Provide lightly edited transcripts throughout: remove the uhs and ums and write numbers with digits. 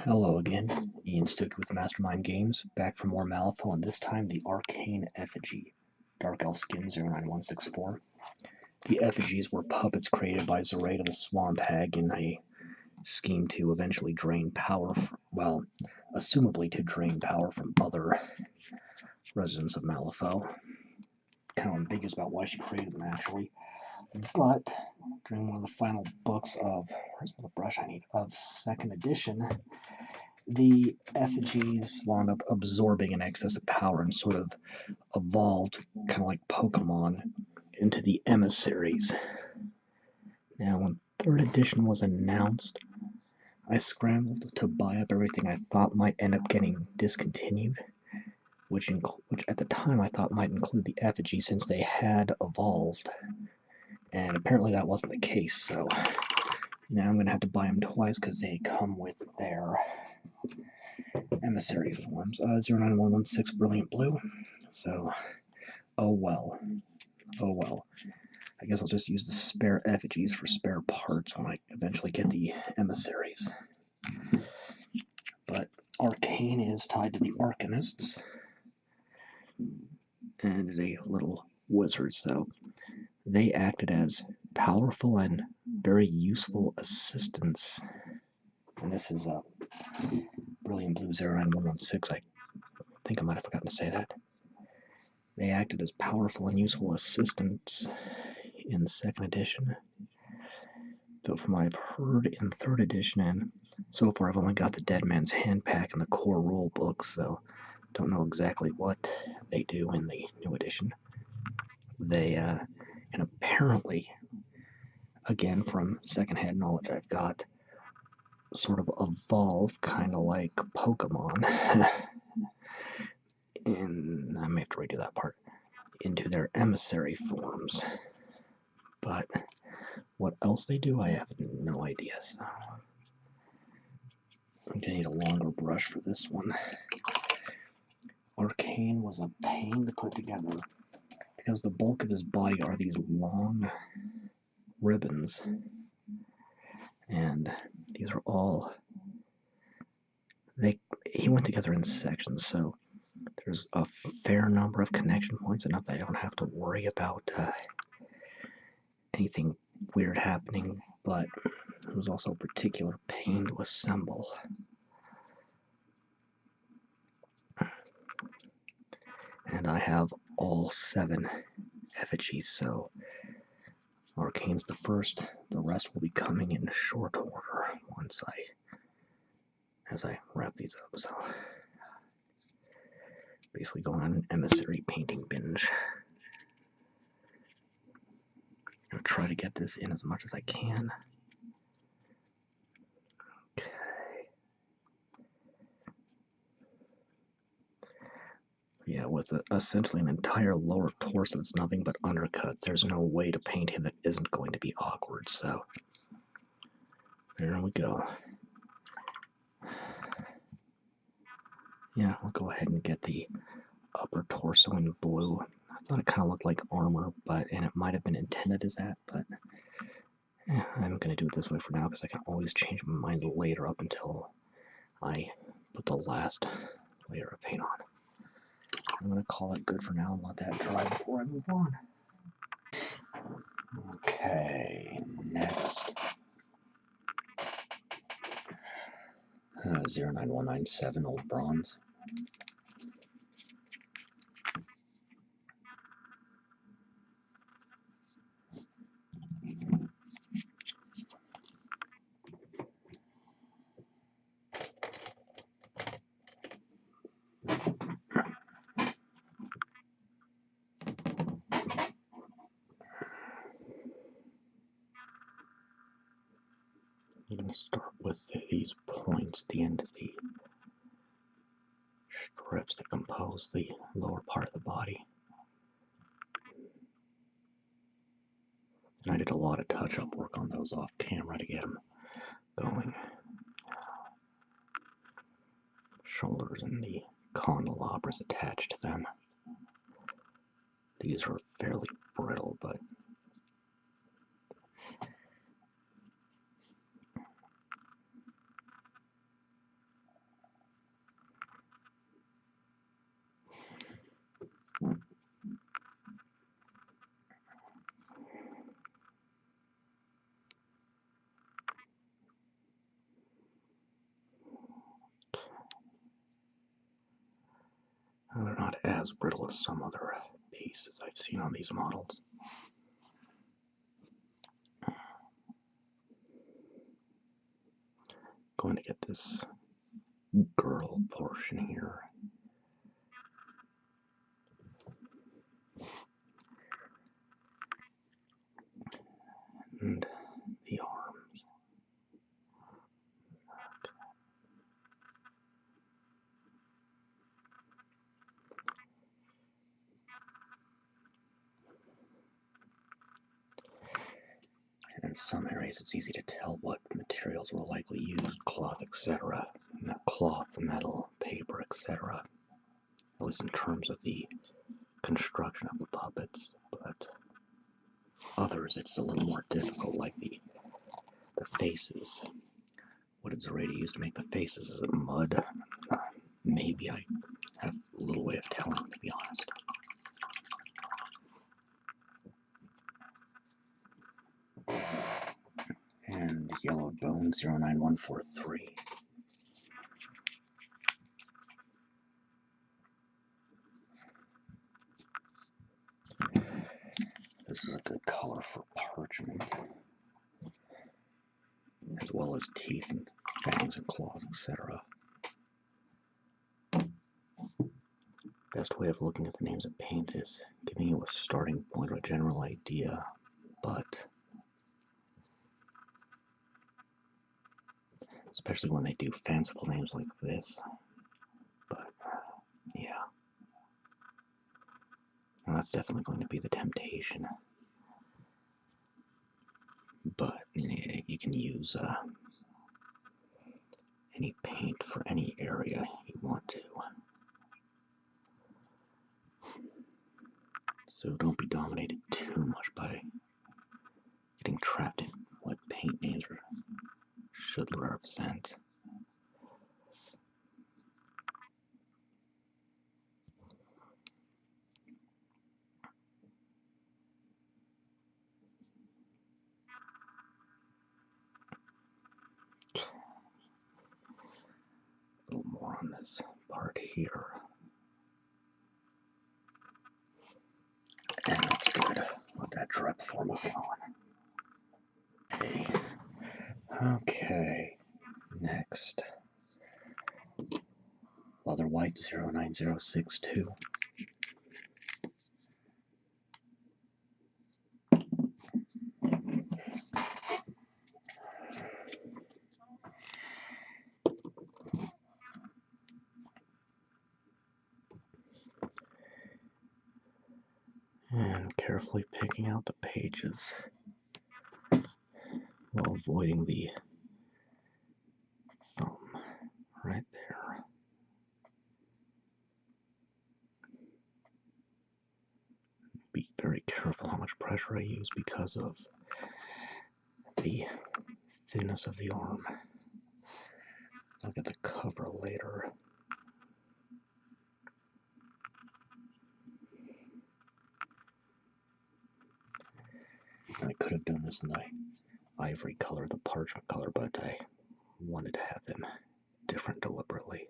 Hello again, Ian Stuckey with Mastermind Games, back for more Malifaux, and this time the Arcane Effigy, Dark Elf Skin 09164. The effigies were puppets created by Zoraida the Swamp Hag in a scheme to eventually drain power, assumably to drain power from other residents of Malifaux. Kind of ambiguous about why she created them, actually. But during one of the final books of, where's the brush I need, of 2nd edition, the effigies wound up absorbing an excess of power and sort of evolved, kind of like Pokemon, into the emissaries. Now, when 3rd edition was announced, I scrambled to buy up everything I thought might end up getting discontinued, which at the time I thought might include the effigy since they had evolved. And apparently that wasn't the case, so now I'm going to have to buy them twice because they come with their emissary forms. 09116 Brilliant Blue. So, oh well. I guess I'll just use the spare effigies for spare parts when I eventually get the emissaries. But Arcane is tied to the Arcanists and is a little wizard, so they acted as powerful and very useful assistants. And this is Brilliant Blue 09116. I think I might have forgotten to say that. They acted as powerful and useful assistants in 2nd edition. Though from what I've heard in 3rd edition, and so far I've only got the Dead Man's Hand Pack and the core rule book, so don't know exactly what they do in the new edition. They, and apparently, again from secondhand knowledge I've got, sort of evolve kind of like Pokemon, and I may have to redo that part, into their emissary forms. But what else they do, I have no idea, so I'm going to need a longer brush for this one. Arcane was a pain to put together because the bulk of his body are these long ribbons, and these are all, he went together in sections, so there's a fair number of connection points, enough that I don't have to worry about anything weird happening, but it was also a particular pain to assemble. And I have all 7 effigies, so Arcane's the first. The rest will be coming in short order as I wrap these up. So basically going on an emissary painting binge. I'm gonna try to get this in as much as I can. Okay. Yeah, with essentially an entire lower torso that's nothing but undercuts, there's no way to paint him that isn't going to be awkward, so there we go. Yeah, I'll go ahead and get the upper torso in blue. I thought it kind of looked like armor, and it might have been intended as that, but I'm going to do it this way for now because I can always change my mind later up until I put the last layer of paint on. I'm going to call it good for now and let that dry before I move on. Okay, next. 09197 Old Bronze. I'm going to start with these points at the end of the strips that compose the lower part of the body. And I did a lot of touch-up work on those off camera to get them going. Shoulders and the candelabras attached to them. These are fairly brittle, but They're not as brittle as some other pieces I've seen on these models. Going to get this girl portion here. And the arms. And in some areas it's easy to tell what materials were likely used, cloth, etc. Cloth, metal, paper, etc. At least in terms of the construction of the puppets, but others it's a little more difficult, like the faces. What did Zoraida use to make the faces? Is it mud? Maybe. I have little way of telling, to be honest. And yellow bone 09143. This is a good color for parchment, as well as teeth and fangs and claws, etc. Best way of looking at the names of paints is giving you a starting point or a general idea, but especially when they do fanciful names like this. But yeah, and that's definitely going to be the temptation. But you can use any paint for any area you want to. So don't be dominated too much by getting trapped in what paint names should represent. A little more on this part here. And that's good. Let that dry before moving on. Okay. Next. Leather white 09062. And carefully picking out the pages while avoiding the thumb right there. Be very careful how much pressure I use because of the thinness of the arm. I'll get the cover later. I could have done this in the ivory color, the parchment color, but I wanted to have them different deliberately.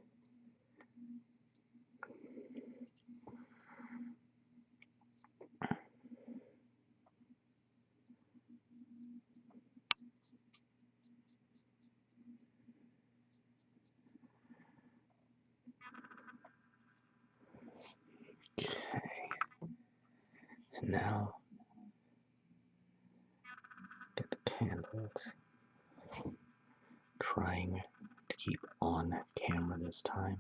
Okay. And now get the candles. Trying to keep on camera this time.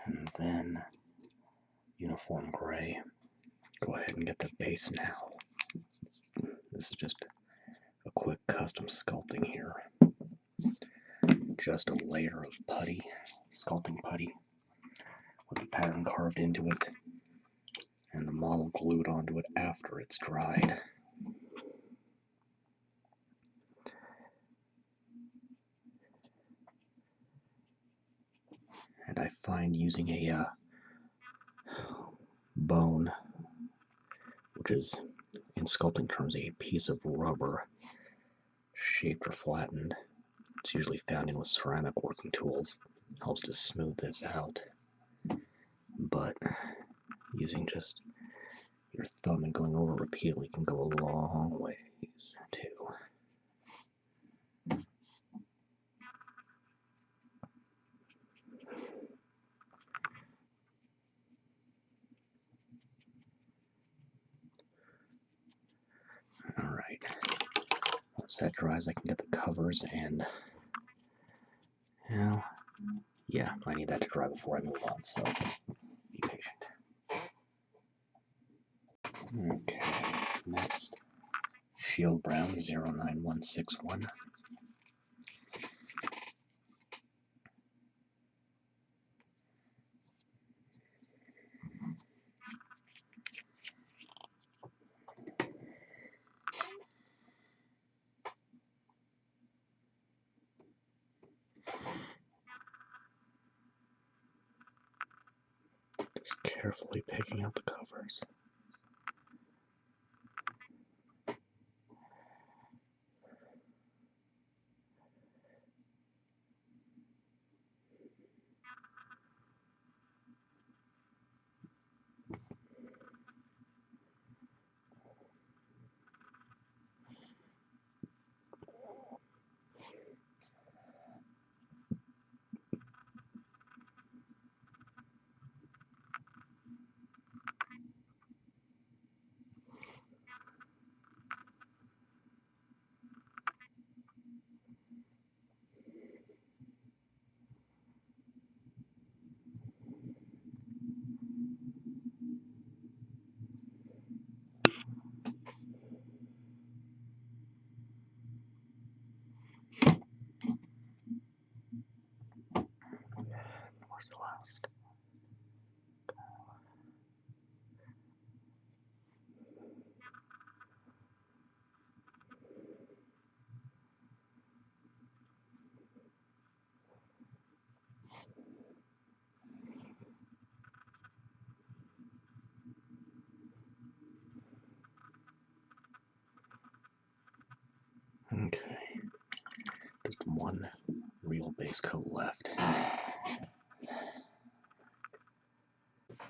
And then uniform gray. Go ahead and get the base now. This is just a quick custom sculpting here. just a layer of putty, sculpting putty, with the pattern carved into it, and the model glued onto it after it's dried. And I find using a bone, which is in sculpting terms a piece of rubber shaped or flattened, it's usually found in with ceramic working tools, helps to smooth this out. But using just your thumb and going over repeatedly can go a long ways too. Alright, once that dries I can get the covers and, well, yeah, I need that to dry before I move on, so be patient. Okay, next, Shield Brown 09161. Just carefully picking out the covers. Where's the last? Okay, just one real base coat left.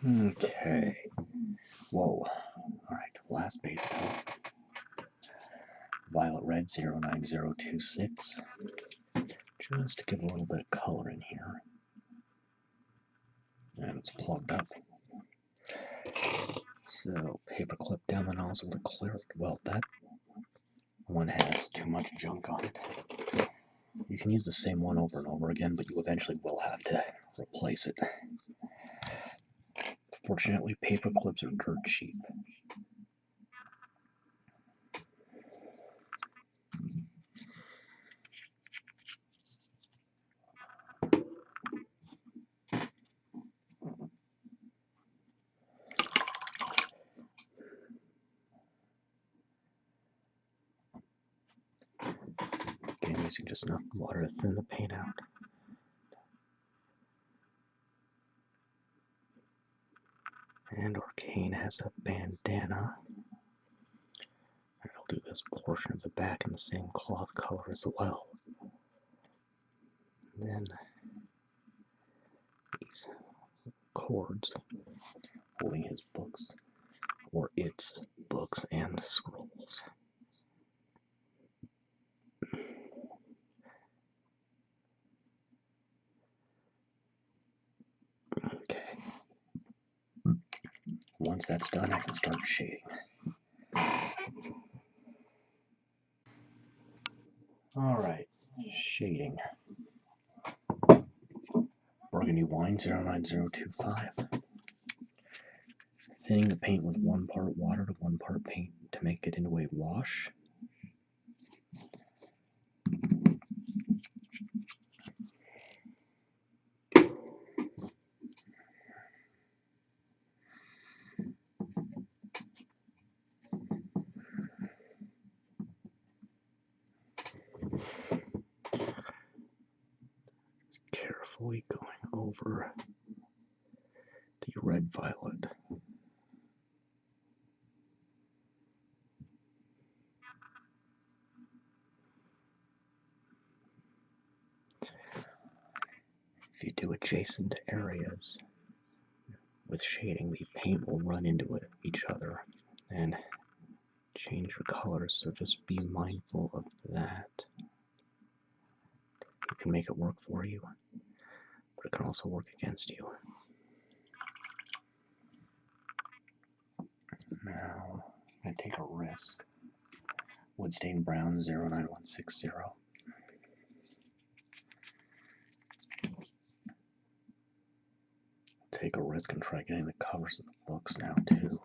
Okay, whoa, alright, last base coat. Violet Red 09026, just to give a little bit of color in here. And it's plugged up. So, paperclip down the nozzle to clear it. Well, that one has too much junk on it. You can use the same one over and over again, but you eventually will have to replace it. Fortunately, paper clips are dirt cheap. Again, using just enough water to thin the paint out. And Arcane has a bandana. And I'll do this portion of the back in the same cloth color as well. And then these cords holding his books, or its books and scrolls. Okay. Once that's done, I can start shading. Alright, shading. Burgundy Wine 09025. Thinning the paint with 1 part water to 1 part paint to make it into a wash. carefully going over the red-violet. If you do adjacent areas with shading, the paint will run into each other and change your colors, so just be mindful of that. You can make it work for you, but it can also work against you. Now, I'm going to take a risk. Woodstain Brown 09160. Take a risk and try getting the covers of the books now, too.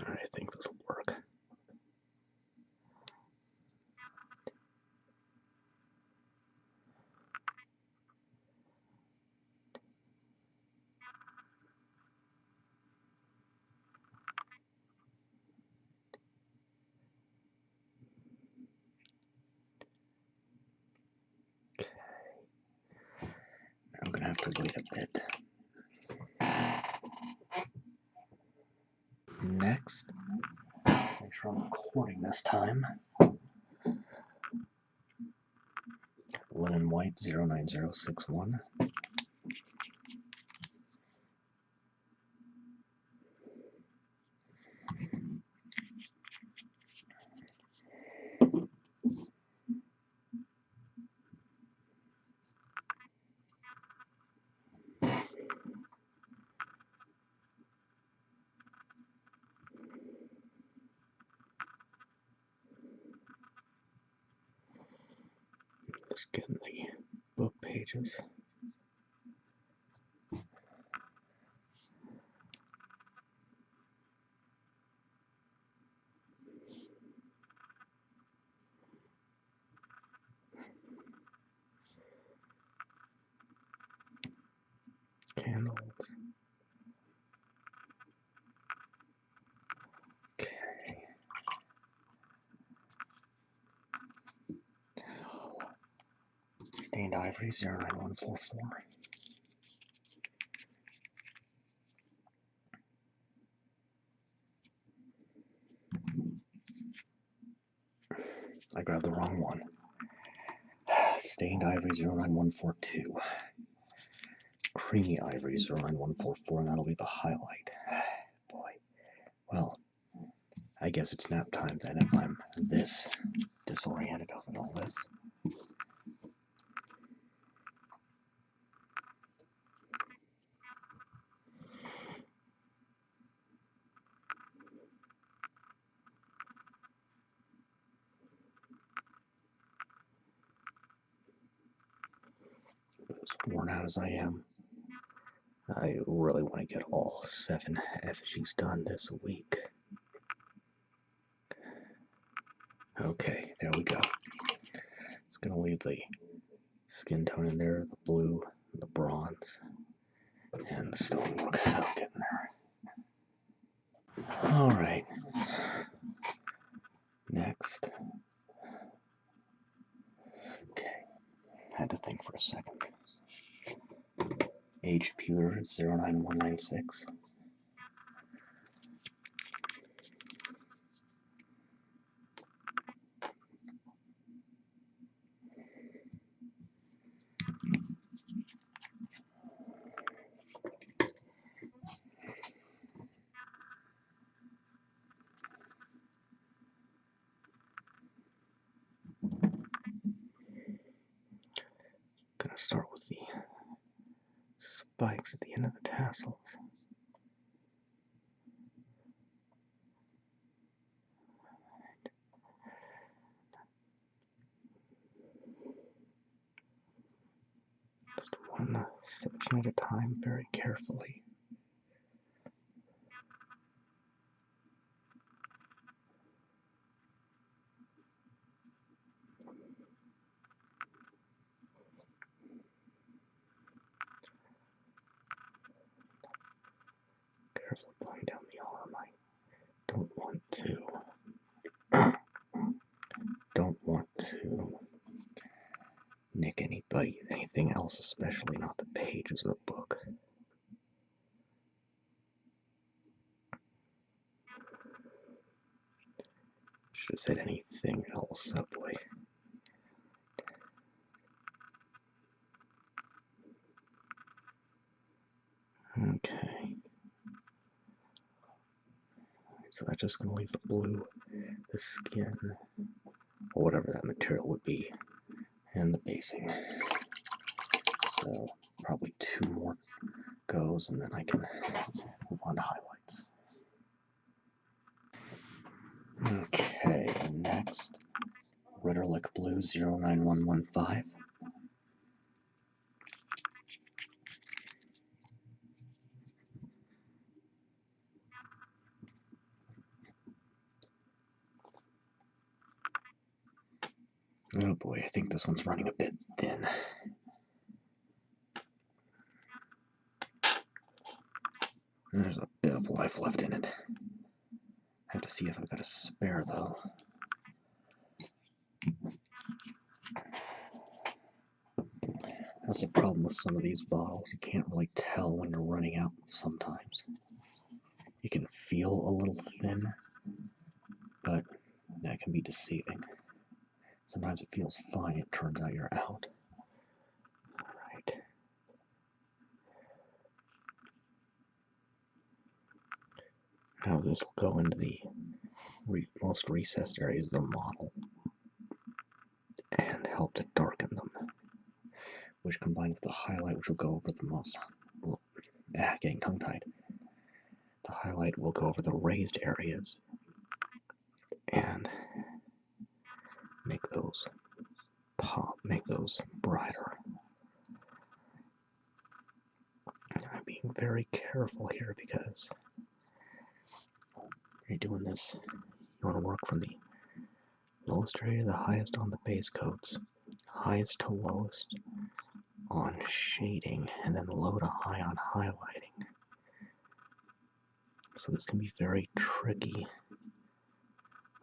Alright, I think this will work. I'm going to have to wait a bit. Next, make sure I'm recording this time. Linen White 09061. Just getting the book pages. Candles. Okay. Stained Ivory 09144. I grabbed the wrong one. Stained Ivory 09142. Creamy Ivory 09144, and that'll be the highlight. Boy. Well, I guess it's nap time then if I'm this disoriented with all this. As worn out as I am, I really want to get all 7 effigies done this week. Okay, there we go. It's going to leave the skin tone in there, the blue, the bronze, and the stonework. I'll get in there. Alright. Next. Okay. Had to think for a second. Aged Pewter 09196. Gonna start with the spikes at the end of the tassels. Just one section at a time, very carefully. carefully going down the arm. I don't want to nick anything else, especially not the pages of the book. Should have said anything else, oh boy. Okay. So that's just going to leave the blue, the skin, or whatever that material would be, and the basing. So probably 2 more goes, and then I can move on to highlights. Okay, next, Ritterlich Blue 09115. Oh boy, I think this one's running a bit thin. There's a bit of life left in it. I have to see if I've got a spare, though. That's the problem with some of these bottles. You can't really tell when you're running out sometimes. You can feel a little thin, but that can be deceiving. Sometimes it feels fine, it turns out you're out. Alright. Now this will go into the most recessed areas of the model and help to darken them, which combined with the highlight, which will go over the most... getting tongue-tied. The highlight will go over the raised areas and make those pop, make those brighter. I'm being very careful here because when you're doing this, you want to work from the lowest area to the highest on the base coats, highest to lowest on shading, and then low to high on highlighting. So this can be very tricky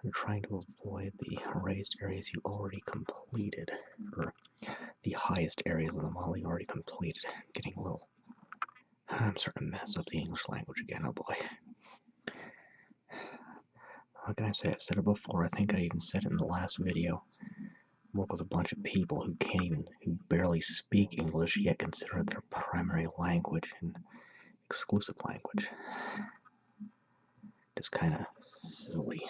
when trying to avoid the raised areas you already completed, or the highest areas of the model you already completed. Getting a little... I'm starting to mess up the English language again, oh boy. What can I say? I've said it before, I think I even said it in the last video. I work with a bunch of people who who barely speak English, yet consider it their primary language and exclusive language. It's kind of silly.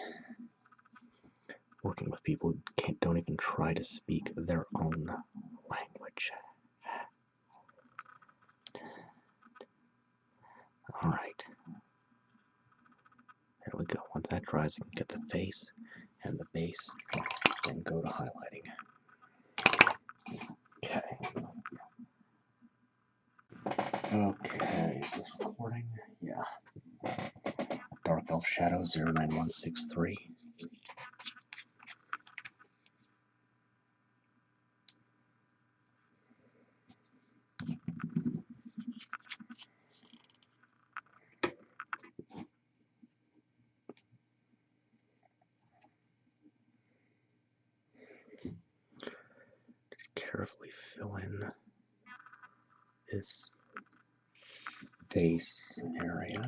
Working with people who don't even try to speak their own language. Alright. There we go. Once that dries, I can get the face and the base and go to highlighting. Okay. Okay, is this recording? Yeah. Dark Elf Shadow 09163. Just carefully fill in this face area.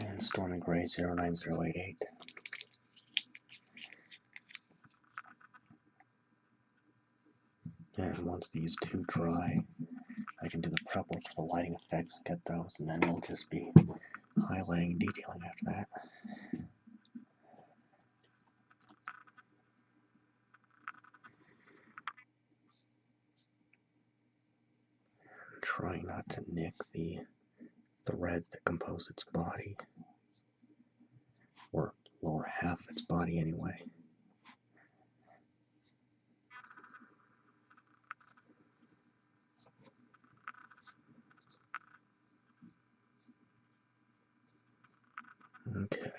And Stormy Gray 09088. And once these two dry, I can do the prep work for the lighting effects, get those, and then we'll just be highlighting and detailing after that. Trying not to nick the threads that compose its body, or lower half of its body anyway. Okay.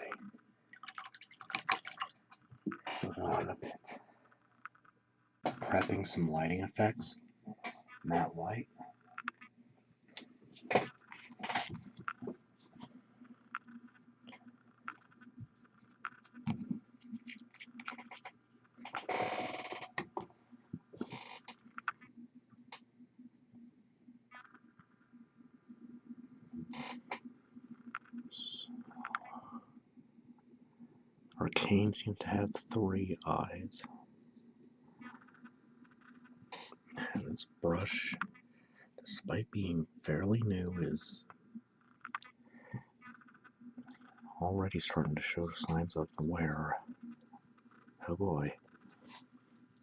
Moving on a bit. Prepping some lighting effects. Matte white. Arcane seems to have 3 eyes. And this brush, despite being fairly new, is already starting to show signs of wear. Oh boy.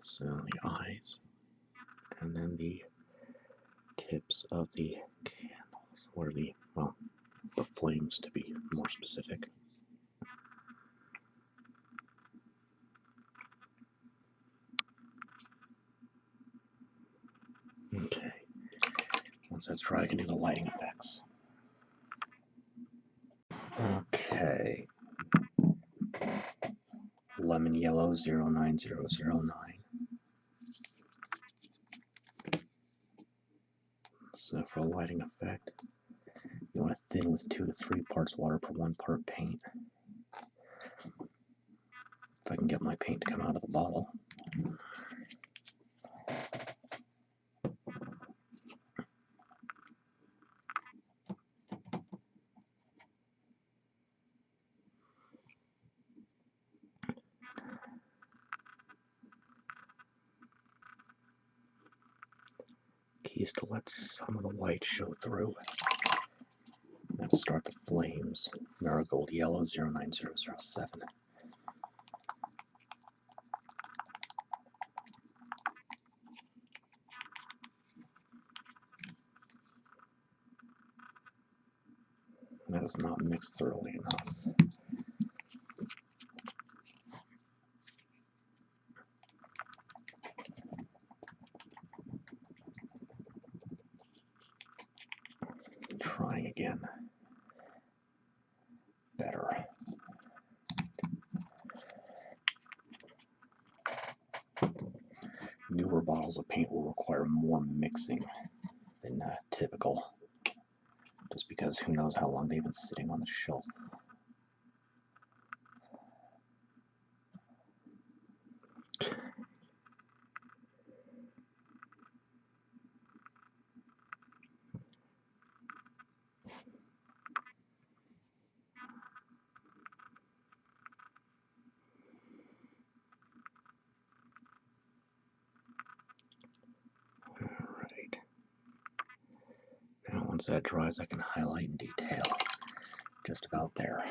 So the eyes, and then the tips of the candles, or the flames to be more specific. Okay, once that's dry, I can do the lighting effects. Okay, lemon yellow 09009. So for a lighting effect, you want to thin with 2 to 3 parts water per 1 part paint. If I can get my paint to come out of the bottle. Key is to let some of the light show through. Now to start the flames, Marigold yellow 09007. That is not mixed thoroughly enough. Trying again. Better. Newer bottles of paint will require more mixing than typical, just because who knows how long they've been sitting on the shelf. Alright. Now once that dries, I can highlight in detail. Just about there.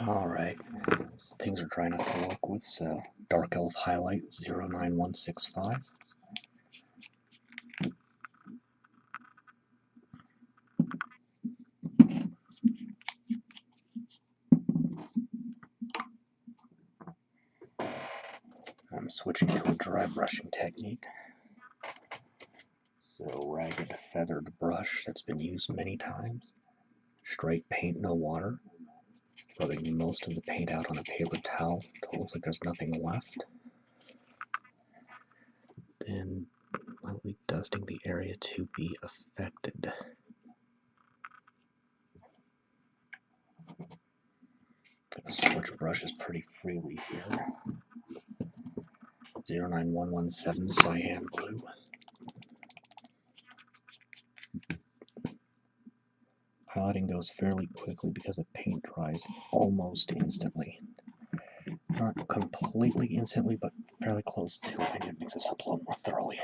Alright, so things are dry enough to work with, so Dark Elf Highlight 09165. I'm switching to a dry brushing technique. So ragged feathered brush that's been used many times. Straight paint, no water. Rubbing most of the paint out on a paper towel until it looks like there's nothing left. Then lightly dusting the area to be affected. I'm going to switch brushes pretty freely here. 09117 Cyan Blue. Highlighting goes fairly quickly because the paint dries almost instantly. Not completely instantly, but fairly close to it. I need to mix this up a little more thoroughly.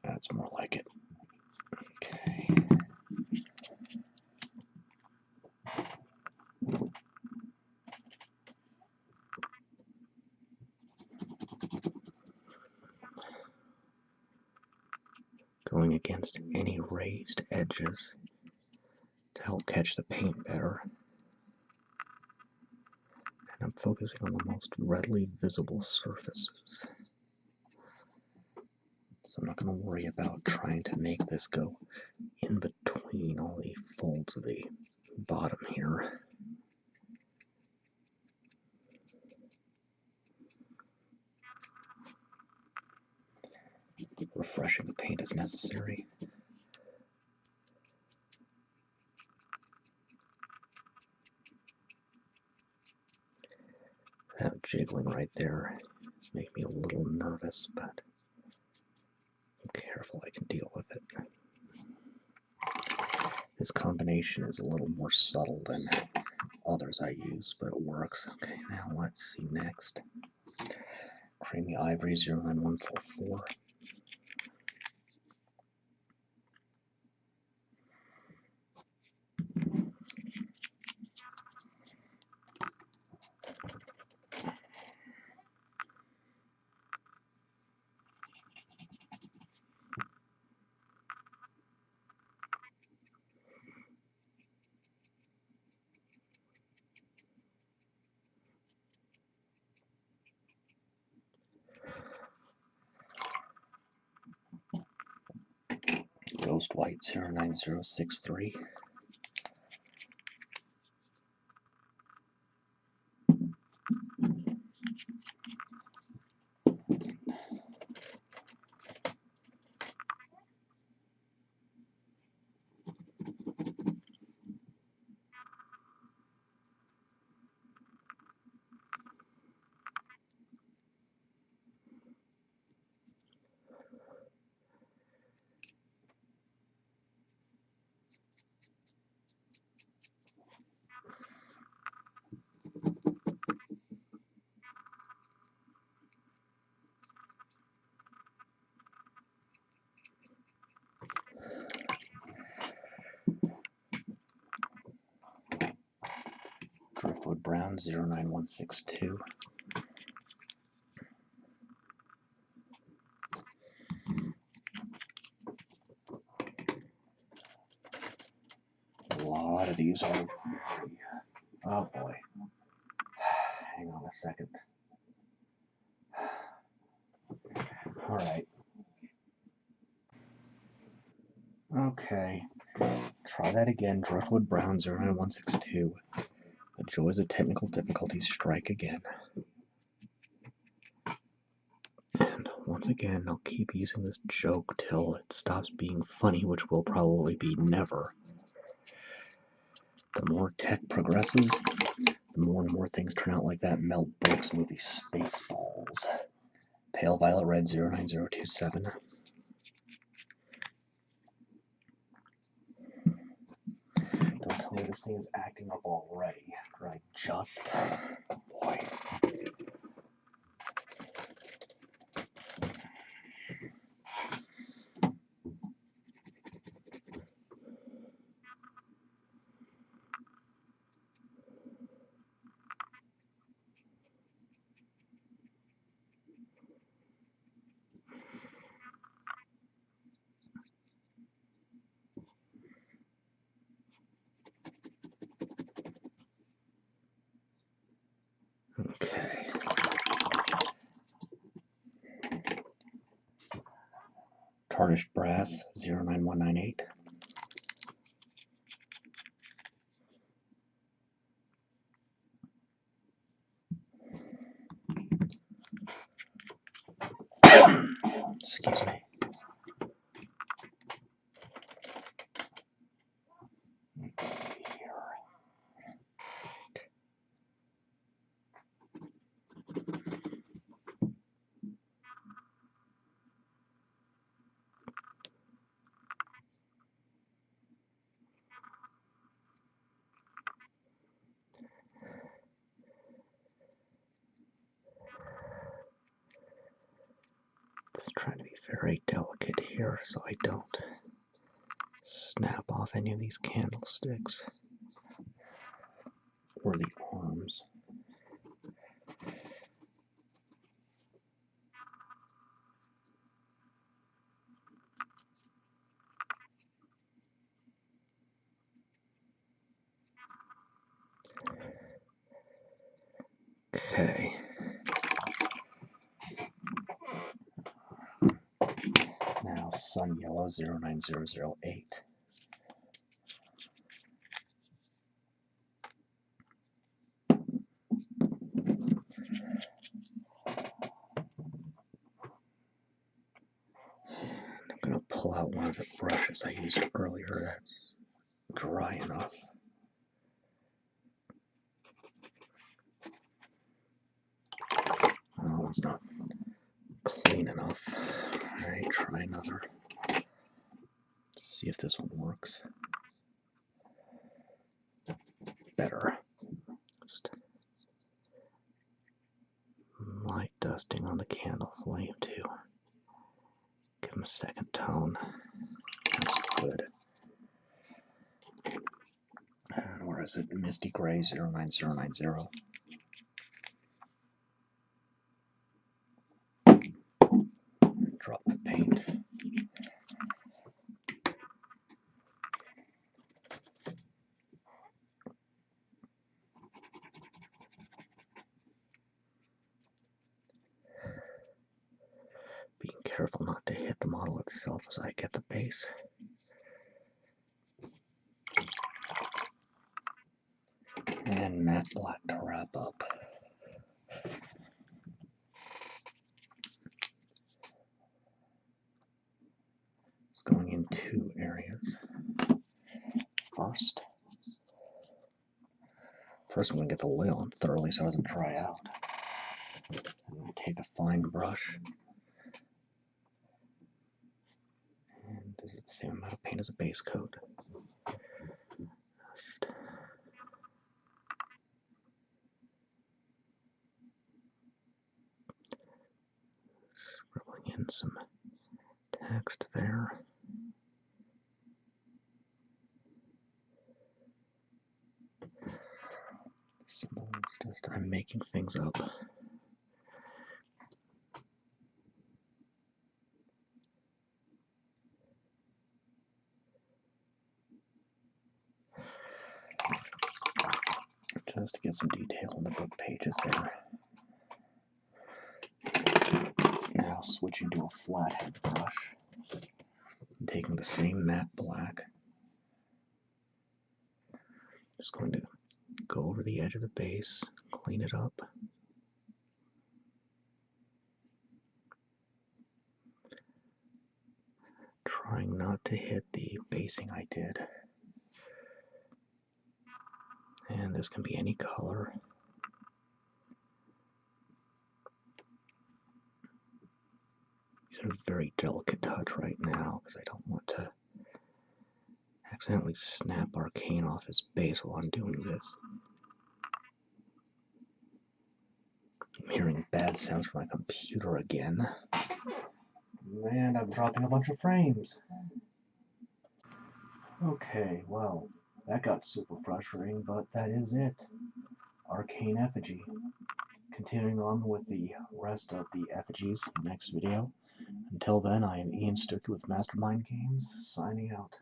That's more like it. Okay. Going against any raised edges to help catch the paint better. And I'm focusing on the most readily visible surfaces. So I'm not going to worry about trying to make this go in between all the folds of the bottom here. Refreshing the paint is necessary. That jiggling right there is making me a little nervous, but I'm careful I can deal with it. This combination is a little more subtle than others I use, but it works. Okay, now let's see next. Creamy Ivory 09144. Ghost White 09063. Driftwood Brown 09162. A lot of these are. Oh boy. Hang on a second. Alright. Okay. Try that again. Driftwood Brown 09162. The joys of technical difficulties strike again. And once again, I'll keep using this joke till it stops being funny, which will probably be never. The more tech progresses, the more and more things turn out like that Mel Brooks movie Spaceballs. Pale Violet Red 09027. Don't tell me this thing is acting up already. Right, just. Boy. Okay. Tarnished Brass 09198. Excuse me. Let's see here. Just trying to be very delicate here so I don't snap off any of these candlesticks or the arms. Okay. Now Sun Yellow 09008. I'm going to pull out one of the brushes I used earlier that's dry enough. Oh, it's not clean enough. Alright, try another. See if this one works. better. Just light dusting on the candle flame to give them a second tone. That's good. And where is it? Misty Gray 09090. Drop my paint. Being careful not to hit the model itself as I get the base. And matte black to wrap up. It's going in two areas. First I'm going to get the lid on thoroughly so it doesn't dry out. I'm going to take a fine brush. And this is the same amount of paint as a base coat. Just scribbling in some text there. Symbol is just, I'm making things up. Just to get some detail on the book pages there. Now switching to a flathead brush. And taking the same matte black. Just going to go over the edge of the base, clean it up. Trying not to hit the basing I did. And this can be any color. Using a very delicate touch right now because I don't want to accidentally snap Arcane off his base while I'm doing this. I'm hearing bad sounds from my computer again. And I'm dropping a bunch of frames. Okay, well, that got super frustrating, but that is it. Arcane Effigy. Continuing on with the rest of the effigies next video. Until then, I am Ian Stuckey with Mastermind Games, signing out.